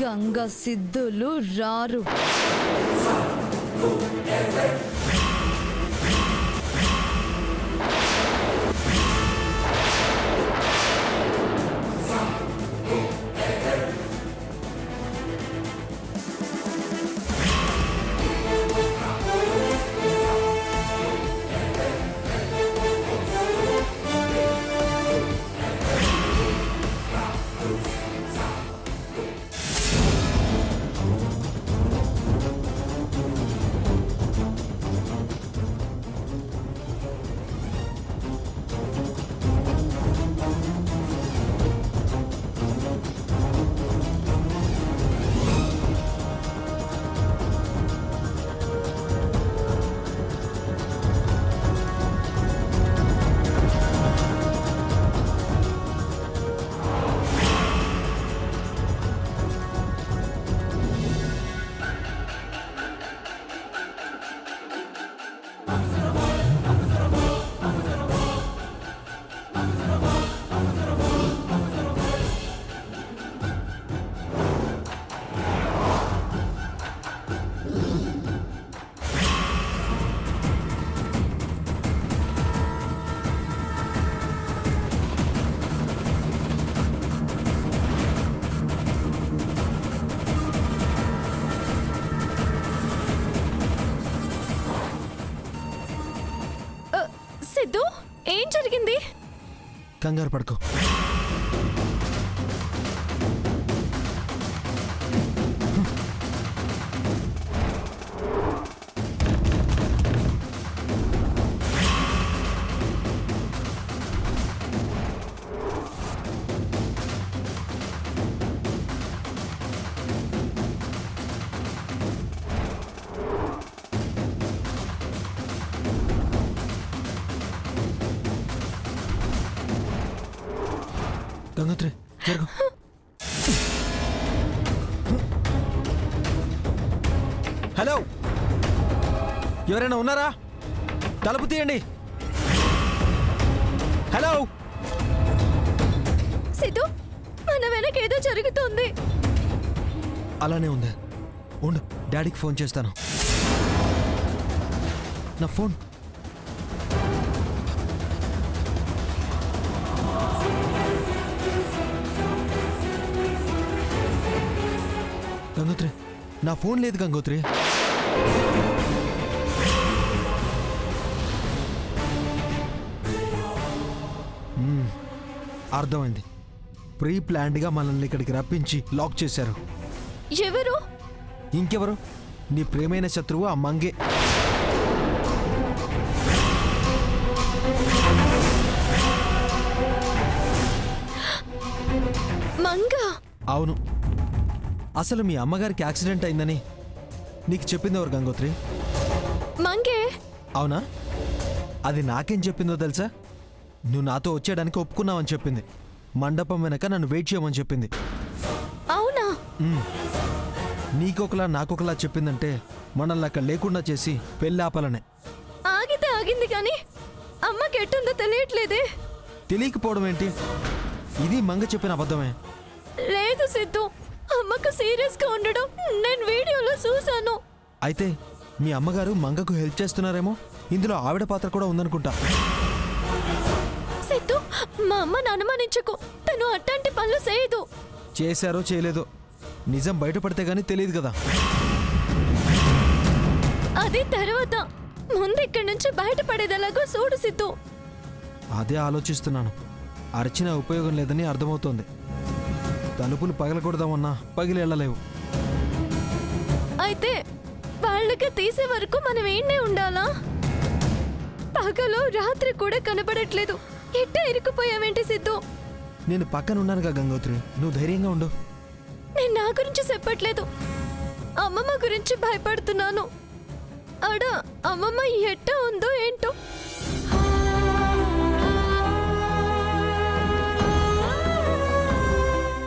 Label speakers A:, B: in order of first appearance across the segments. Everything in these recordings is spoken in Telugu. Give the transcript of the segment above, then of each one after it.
A: గంగ సిద్ధులు రారు. సిద్ధు, ఏం జరిగింది?
B: కంగారు పడుకో. గంగోత్రి, జరుగు. హలో, ఎవరైనా ఉన్నారా? తలుపు తీయండి. హలో
A: సిద్ధు, మన వెనక ఏదో జరుగుతోంది.
B: అలానే ఉంది. ఉండు, డాడీకి ఫోన్ చేస్తాను. నా ఫోన్. గంగోత్రి, నా ఫోన్ లేదు గంగోత్రి. అర్థమైంది. ప్రీ ప్లాన్డ్గా మనల్ని ఇక్కడికి రప్పించి లాక్ చేశారు.
A: ఎవరు?
B: ఇంకెవరు? నీ ప్రేమైన శత్రువు ఆ మంగే.
A: మంగ?
B: అవును. అసలు మీ అమ్మగారికి యాక్సిడెంట్ అయిందని నీకు చెప్పింది ఎవరు గంగోత్రి?
A: మంగే.
B: అవునా? అది నాకేం చెప్పిందో తెలుసా? నువ్వు నాతో వచ్చేయడానికి ఒప్పుకున్నావని చెప్పింది. మండపం వెనక నన్ను వెయిట్ చేయమని చెప్పింది.
A: అవునా?
B: నీకొకలా నాకొకలా చెప్పిందంటే మనల్ని అక్కడ లేకుండా చేసి పెళ్ళి ఆపాలనే.
A: ఆగితే ఆగింది కానీ అమ్మకి ఎట్టుందో తెలియట్లేదే.
B: తెలియకపోవడం ఏంటి? ఇది మంగ చెప్పిన అబద్ధమే.
A: లేదు సిద్ధు, అమ్మకు సీరియస్ గా ఉండడం నేను వీడియోలో చూశాను.
B: అయితే మీ అమ్మగారు మంగకు హెల్ప్ చేస్తున్నారేమో. ఇందులో ఆవిడ పాత్ర కూడా ఉందనుకుంటా.
A: సిద్ధు, మా అమ్మని అనుమానించకు. తను అట్లాంటి పనులు చేయదు.
B: చేశారో చేయలేదో నిజం బయటపడితే గానీ తెలియదు కదా.
A: అదే తర్వాత. ముందు ఇక్కడి నుంచి బయటపడేదలాగో చూడు సిద్ధు.
B: అదే ఆలోచిస్తున్నాను. అరిచినా ఉపయోగం లేదని అర్థమవుతోంది. తలుపులు పగలకూడదామన్నా పగిలి వెళ్ళలేవు.
A: అయితే వాళ్ళకి తీసే వరకు మనం ఏంనే ఉండాలా? పగలు రాత్రి కూడా కనబడట్లేదు. ఎట్ట ఇరుక్కుపోయావేంటి సిద్ధు?
B: నేను పక్కనున్నానుగా గంగోత్రి, నువ్వు ధైర్యంగా ఉండు.
A: నేను నా గురించి చెప్పట్లేదు, అమ్మమ్మ గురించి భయపడుతున్నాను. అడ అమ్మమ్మ ఎట్ట ఉందో ఏంటో.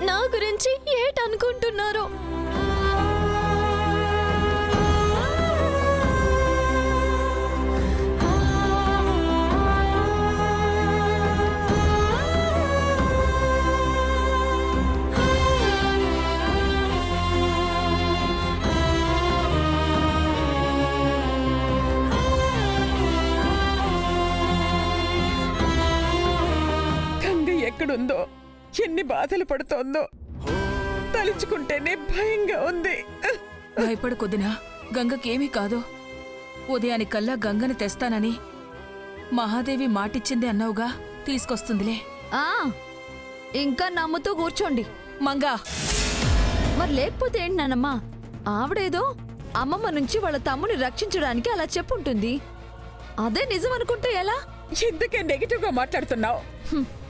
A: నా గురించి ఏటనుకుంటున్నారో.
C: ఎక్కడుందో, ఎన్ని బాధలు పడుతోందో తలుచుకుంటేనే భయంగా ఉంది.
D: భయపడకొద్దినా, గంగకేమీ కాదు. ఉదయానికల్లా గంగని తెస్తానని మహాదేవి మాటిచ్చింది అన్నావుగా, తీసుకొస్తుందిలే.
A: ఆ ఇంకా నమ్ముతూ కూర్చోండి.
D: మంగా,
A: మరి లేకపోతే ఏంటి నానమ్మా? ఆవిడేదో అమ్మమ్మ నుంచి వాళ్ళ తమ్ముని రక్షించడానికి అలా చెప్పుంటుంది. అదే నిజం అనుకుంటే ఎలా?
C: ఎందుకే నెగిటివ్ గా మాట్లాడుతున్నావు?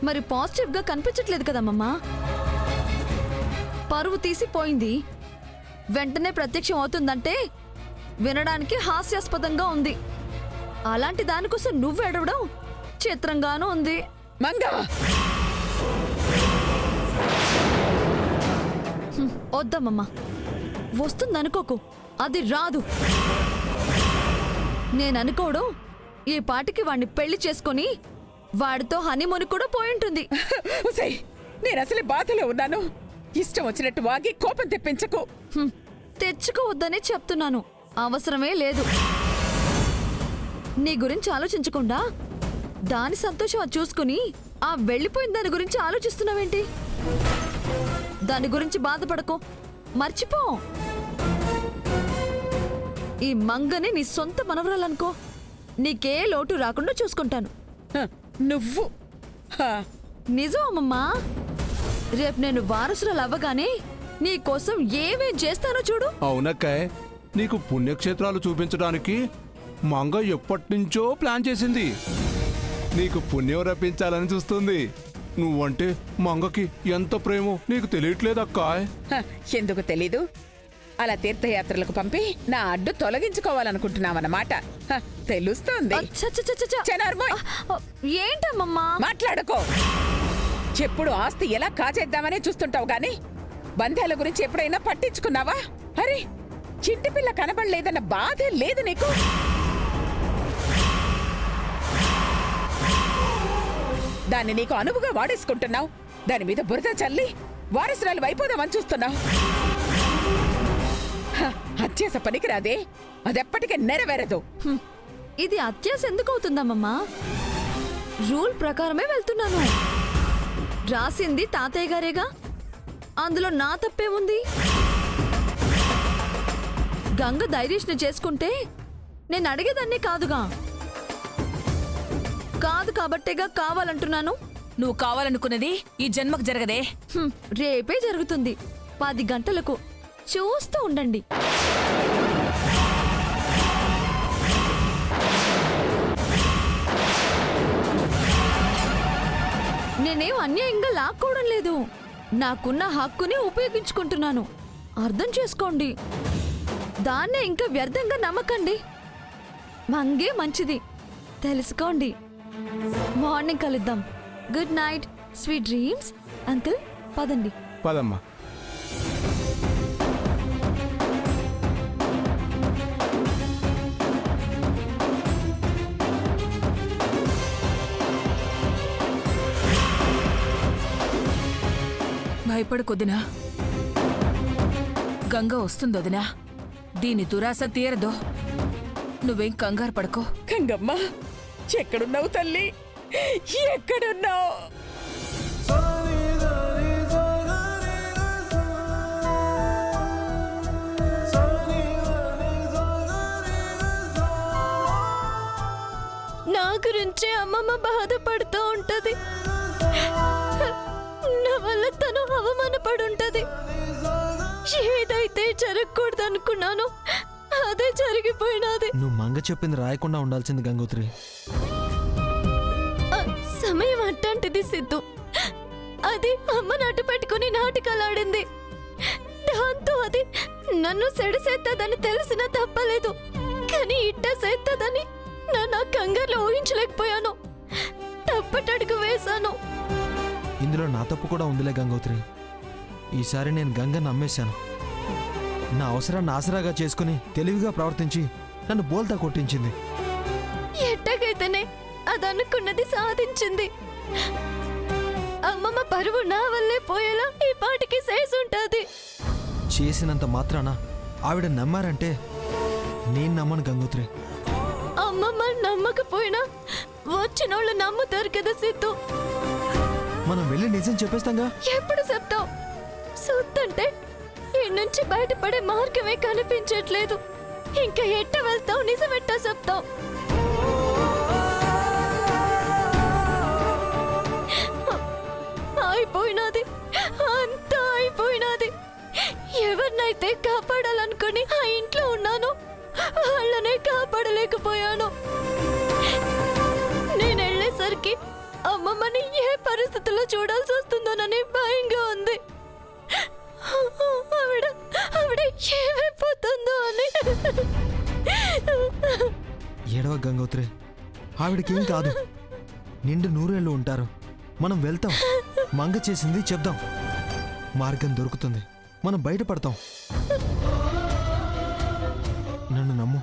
A: మరి పాజిటివ్ గా కనిపించట్లేదు కదమ్మమ్మా. పరువు తీసిపోయింది, వెంటనే ప్రత్యక్షం అవుతుందంటే వినడానికి హాస్యాస్పదంగా ఉంది. అలాంటి దానికోసం నువ్వు ఎడవడం చిత్రంగానూ ఉంది.
C: మంగా,
A: వద్దమ్మమ్మా, వస్తుందనుకోకు, అది రాదు. నేననుకోవడం ఈ పాటికి వాణ్ణి పెళ్లి చేసుకొని వాడితో హనీమూన్ కూడా పోయింటుంది.
C: ఉసేయ్, నేను అసలే బాధలో ఉన్నాను. ఇష్టం వచ్చినట్టు వాగి కోపం తెప్పించకు.
A: తెచ్చుకోవద్దనే చెప్తున్నాను, అవసరమే లేదు. నీ గురించి ఆలోచించకుండా దాని సంతోషం అది చూసుకుని ఆ వెళ్ళిపోయిన దాని గురించి ఆలోచిస్తున్నావేంటి? దాని గురించి బాధపడకో, మర్చిపో. ఈ మంగని నీ సొంత మనవరాలనుకో, నీకే లోటు రాకుండా చూసుకుంటాను.
C: నువ్వు
A: నిజం అమ్మమ్మా, రేపు నేను వారసురాలు అవ్వగానే నీ కోసం ఏమేం చేస్తానో చూడు.
E: అవునక్కాయ్, నీకు పుణ్యక్షేత్రాలు చూపించడానికి మంగ ఎప్పటినుంచో ప్లాన్ చేసింది. నీకు పుణ్యం రప్పించాలని చూస్తుంది. నువ్వంటే మంగకి ఎంత ప్రేమో నీకు తెలియట్లేదక్కాయ్.
C: ఎందుకు తెలీదు? అలా తీర్థయాత్రలకు పంపి నా అడ్డు తొలగించుకోవాలనుకుంటున్నావన్నమాట. తెలుస్తోంది. చెనార్మోయ్,
A: ఏంటమ్మమ్మా?
C: మాట్లాడుకో. ఎప్పుడు ఆస్తి ఎలా కాజేద్దామనే చూస్తుంటావు గాని బంధాల గురించి ఎప్పుడైనా పట్టించుకున్నావా? అరే, చిట్టి పిల్ల కనబడలేదన్న బాధే లేదు నీకు. దాన్ని నీకు అనువుగా వాడేసుకుంటున్నావు. దాని మీద బురద చల్లి వారసురాలు అయిపోదామని చూస్తున్నావు. అత్యాస పనికిరాదే, అదెప్పటికీ నెరవేరదు.
A: ఇది అత్యాస ఎందుకు అవుతుందమ్మమ్మా? రూల్ ప్రకారమే వెళ్తున్నాను. రాసింది తాతయ్య గారేగా, అందులో నా తప్పేముంది? గంగ ధైర్యష్ని చేసుకుంటే నేను అడిగేదాన్ని కాదుగా. కాదు కాబట్టేగా కావాలంటున్నాను.
D: నువ్వు కావాలనుకున్నది ఈ జన్మకు జరగదే.
A: రేపే జరుగుతుంది 10 గంటలకు. చూస్తూ ఉండండి. నేనేం అన్యాయంగా లాక్కోవడం లేదు. నాకున్న హక్కుని ఉపయోగించుకుంటున్నాను. అర్థం చేసుకోండి. దాన్నే ఇంకా వ్యర్థంగా నమ్మకండి. మంగే మంచిది, తెలుసుకోండి. మార్నింగ్ కలుద్దాం. Good night, sweet dreams. Uncle పదండి.
E: పదమ్మా.
D: భయపడకొద్దినా, గంగ వస్తుందొదినా. దీని దురాశ తీరదో. నువ్వేం కంగారు పడుకో.
C: గంగమ్మ, ఎక్కడున్నావు తల్లి? ఎక్కడున్నావు?
A: నా గురించి అమ్మమ్మ బాధపడుతూ ఉంటది. నా వల్ల తను అవమానపడుంటది. ఏదైతే జరగకూడదనుకున్నానో అదే జరిగిపోయినది.
B: నువ్వు మంగ చెప్పింది రాయకుండా ఉండాల్సింది గంగోత్రి.
A: సమయం అట్లాంటిది సిద్ధు. అది అమ్మ నాటు పెట్టుకుని నాటకాలాడింది. దాంతో అది నన్ను సెడిసేత్తదని తెలిసిన తప్పలేదు. కానీ ఇట్ట సేత్తదని నా కంగారులో ఊహించలేకపోయాను. తప్పటడుగు వేశాను.
B: ఇందులో నా తప్పు కూడా ఉందిలే గంగోత్రి. ఈసారి నేను గంగ నమ్మేశాను. నా అవసరాన్ని ఆసరాగా చేసుకుని తెలివిగా ప్రవర్తించి నన్ను బోల్తా కొట్టించింది.
A: ఎట్టగైతేనే అదనుకున్నది సాధించింది. అమ్మమ్మ పరువు నా వల్లే పోయేలా ఈ పాటికి చేసుంటది.
B: చేసినంత మాత్రాన ఆవిడ నమ్మారంటే నేను నమ్మను గంగోత్రి.
A: అమ్మమ్మ నమ్మకపోయినా వచ్చినోళ్ళు నమ్ముతారు కదా సిద్ధు.
B: మనం వెళ్ళి నిజం చెప్పేస్తాంగా.
A: ఎప్పుడు చెప్తావు? చూస్తుంటే ఈ నుంచి బయటపడే మార్గమే కనిపించట్లేదు. ఇంకా ఎట్ట వెళ్తావు? నిజమెట్టా చెప్తావు? అయిపోయినది, అంతా అయిపోయినది. ఎవరినైతే కాపాడాలనుకుని ఆ ఇంట్లో ఉన్నాను, వాళ్ళనే కాపాడలేకపోయాను. నేను వెళ్ళేసరికి అమ్మమ్మని ఏ పరిస్థితుల్లో చూడాల్సి వస్తుందోనని భయంగా ఉంది. ఆవిడ ఏమైపోతుందో అని.
B: ఏడవ గంగోత్రి, ఆవిడకేం కాదు. నిండు నూరేళ్ళు ఉంటారు. మనం వెళ్తాం, మంగ చేసింది చెప్దాం. మార్గం దొరుకుతుంది, మనం బయటపడతాం. నన్ను నమ్ము.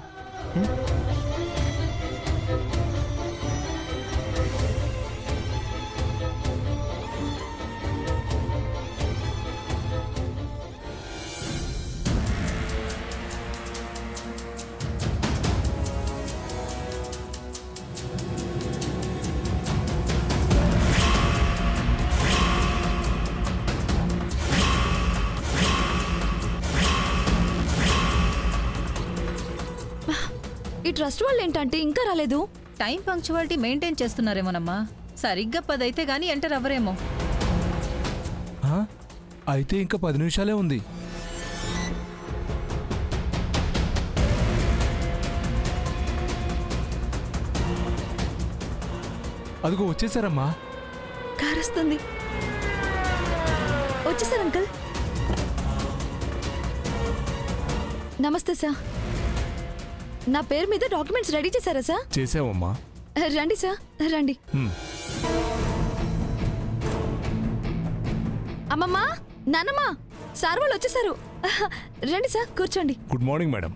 A: ఈ ట్రస్ట్ వాళ్ళు ఏంటంటే ఇంకా రాలేదు?
F: టైం పంక్చువాలిటీ మెయింటైన్ చేస్తున్నారేమోనమ్మా. సరిగ్గా 10 అయితే గానీ ఎంటర్ అవ్వరేమో.
E: అయితే ఇంకా 10 నిమిషాలే ఉంది. అదిగో వచ్చేసారమ్మా.
A: కార్ వస్తుంది. వచ్చేసారు అంకుల్. నమస్తే సార్. నా పేరు మీద డాక్యుమెంట్స్ రెడీ చేశారా సార్?
E: చేసావమ్మా.
A: రండి సార్, రండి. అమ్మమ్మా, నాన్నమ్మా, సార్ వాళ్ళు వచ్చేసారు. రండి సార్, కూర్చోండి.
E: Good morning madam.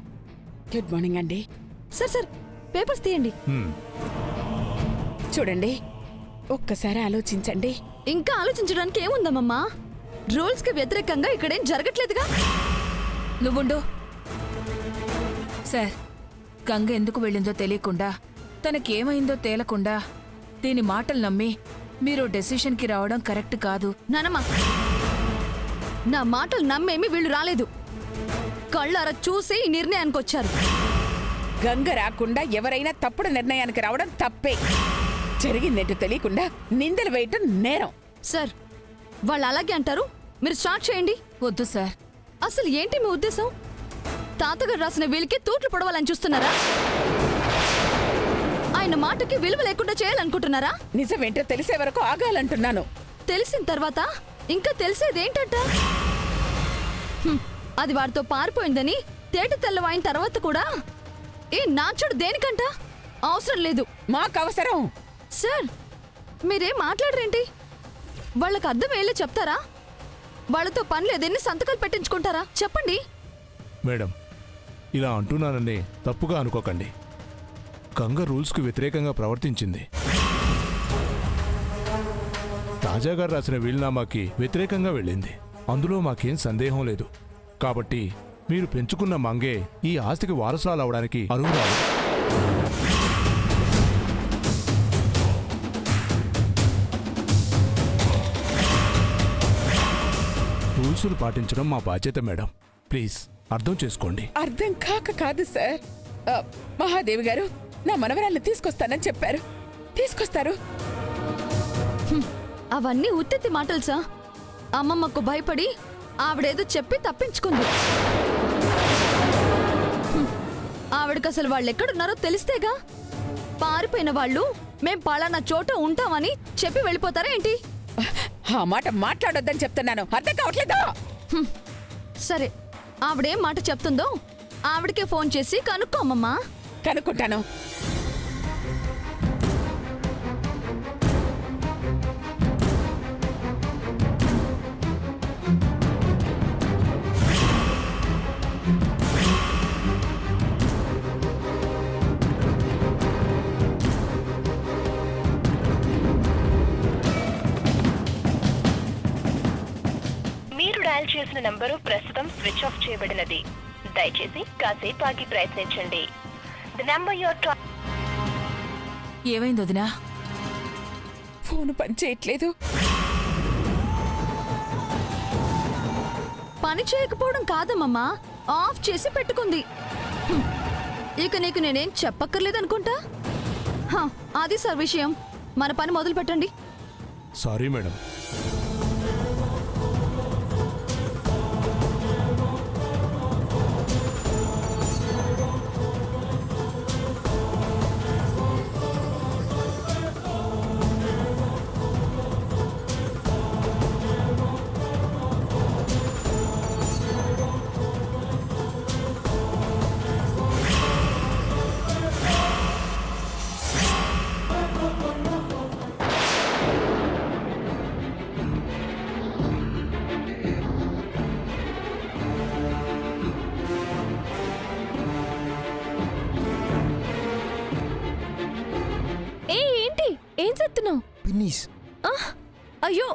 C: Good morning అండి.
A: సార్ పేపర్స్ తీయండి.
C: చూడండి, ఒక్కసారి ఆలోచించండి.
A: ఇంకా ఆలోచించడానికి ఏముందమ్మమ్మా? రూల్స్ కి వ్యతిరేకంగా ఇక్కడేం జరగట్లేదుగా.
D: నువ్వుండు. సార్, గంగ ఎందుకు వెళ్ళిందో తెలియకుండా, తనకేమైందో తేలకుండా దీని మాటలు నమ్మి మీరు డెసిషన్కి రావడం కరెక్ట్ కాదు.
A: నానమ్మా, నా మాటలు నమ్మేమి వీళ్ళు రాలేదు. కళ్ళారా చూసి ఈ నిర్ణయానికి వచ్చారు.
C: గంగ రాకుండా ఎవరైనా తప్పుడు నిర్ణయానికి రావడం తప్పే. జరిగిందేంటో తెలియకుండా నిందలు వేయటం నేరం.
A: సార్, వాళ్ళు అలాగే అంటారు. మీరు స్టార్ట్ చేయండి.
D: వద్దు సార్.
A: అసలు ఏంటి మీ ఉద్దేశం? తాతగారు రాసిన వీళ్ళకి తూట్లు పొడవాలని చూస్తున్నారా? ఆయన మాటకి విలువ లేకుండా చేయాలనుకుంటున్నారా?
C: నిజమేంటో తెలిసే వరకు ఆగాలంటున్నాను.
A: తెలిసిన తర్వాత ఇంకా తెలిసేదేంటంట? అది వాడితో పారిపోయిందని తేట తెల్లవాయిన తర్వాత కూడా ఏ నాచుడు దేనికంట? అవసరం లేదు.
C: మాకు అవసరం.
A: సార్, మీరేం మాట్లాడరేంటి? వాళ్ళకి అర్థం అయ్యేలా చెప్తారా? వాళ్ళతో పని లేదని సంతకాలు పెట్టించుకుంటారా? చెప్పండి.
E: మేడం, ఇలా అంటున్నానని తప్పుగా అనుకోకండి. గంగ రూల్స్కు వ్యతిరేకంగా ప్రవర్తించింది. రాజాగారు రాసిన వీలునామాకి వ్యతిరేకంగా వెళ్ళింది. అందులో మాకేం సందేహం లేదు. కాబట్టి మీరు పెంచుకున్న మంగే ఈ ఆస్తికి వారసురాలు అవడానికి అర్హురాలు. రూల్స్ను పాటించడం మా బాధ్యత మేడం. ప్లీజ్ అర్థం చేసుకోండి.
C: అర్థం కాదు సార్. మహాదేవి గారు నా మనవరాల్ని తీసుకొస్తానని చెప్పారు. తీసుకొస్తారు.
A: అవన్నీ ఉత్తెత్తి మాటలు సార్. అమ్మమ్మకు భయపడి ఆవిడేదో చెప్పి తప్పించుకుంది. ఆవిడకి అసలు వాళ్ళు ఎక్కడున్నారో తెలిస్తేగా. పారిపోయిన వాళ్ళు మేం పలానా చోట ఉంటామని చెప్పి వెళ్ళిపోతారా ఏంటి?
C: ఆ మాట మాట్లాడొద్దని చెప్తున్నాను. అర్థం కావట్లేదా?
A: సరే, ఆవిడేం మాట చెప్తుందో ఆవిడకే ఫోన్ చేసి కనుక్కో అమ్మమ్మా.
C: కనుక్కుంటాను.
G: మీరు డయల్ చేసిన నంబరు ప్రస్తుతం స్విచ్ ఆఫ్ చేయబడినది. దయచేసి కాసేపు ఆగి ప్రయత్నించండి. ది నంబర్ యువర్
D: ఏమైంది వదినా?
C: ఫోన్ పనిచేయట్లేదు.
A: పని చేయకపోవడం కాదమ్మమ్మా, ఆఫ్ చేసి పెట్టుకుంది. హ్మ్. ఇక నీకు నేనేం చెప్పక్కర్లేదనుకుంటా. అది సార్ విషయం. మన పని మొదలు పెట్టండి.
E: Sorry madam.
A: ఏంటి ఏం చెప్తున్నావు?
B: పిన్నీస్.
A: అయ్యో,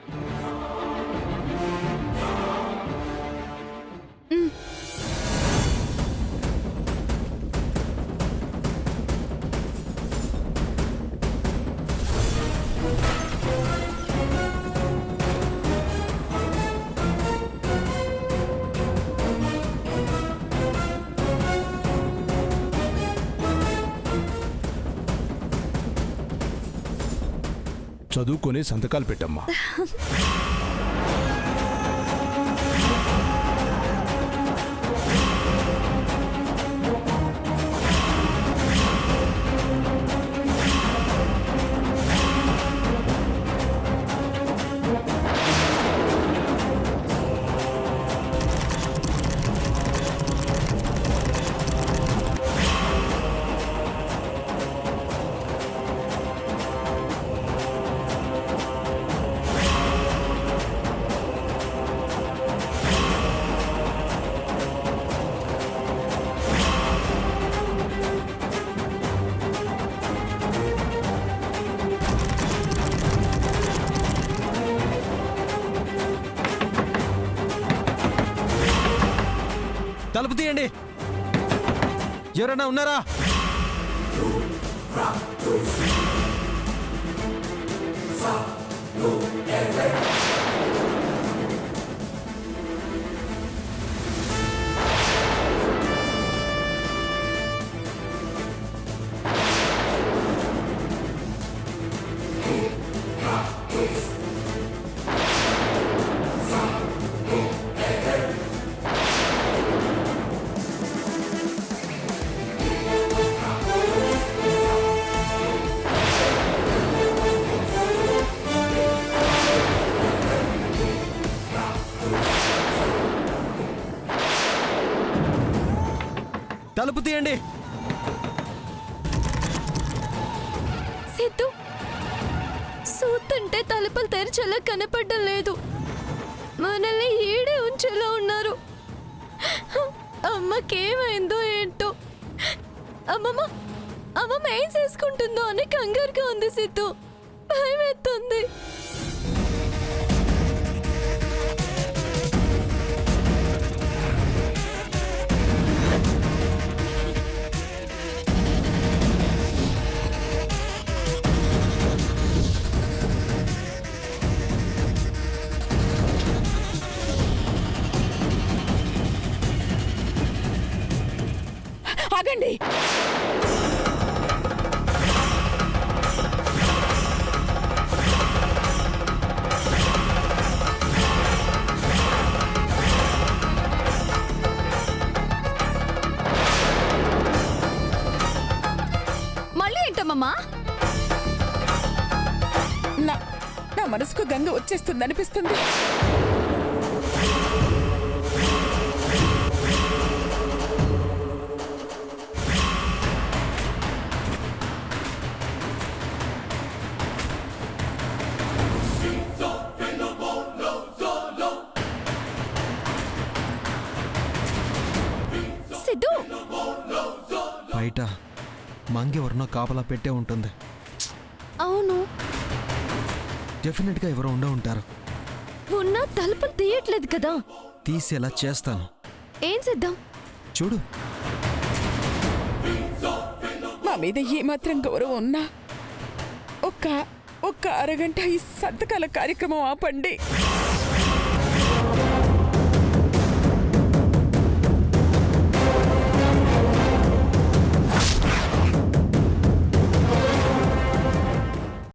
E: చదువుకొని సంతకాలు పెట్టమ్మా.
B: తలుపు తీయండి. ఎవరైనా ఉన్నారా? తలుపు తీయండి.
A: సిద్ధు, చూస్తుంటే తలుపులు తెరిచేలా కనపడడం లేదు. మనల్ని ఈడే ఉంచేలా ఉన్నారు. అమ్మకేమైందో ఏంటో. అమ్మమ్మ ఏం చేసుకుంటుందో అని కంగారుగా ఉంది సిద్ధు. భయం ఎత్తుంది.
C: ఆగండి.
A: మళ్ళీ ఏంటమ్మమ్మా?
C: నా మనసుకు గంగ వచ్చేస్తుందనిపిస్తుంది.
A: సిద్ధు,
B: బయట మంగెవరినో కాపలా పెట్టే ఉంటుంది.
A: అవును,
B: డెఫినెట్గా ఎవరో ఉండే ఉంటారు.
A: ఉన్న తలుపులు తీయట్లేదు కదా.
B: తీసేలా చేస్తాను.
A: ఏం చేద్దాం?
B: చూడు.
C: మా మీద ఏమాత్రం గౌరవం ఉన్నా ఒక్క అరగంట ఈ సంతకాల కార్యక్రమం ఆపండి.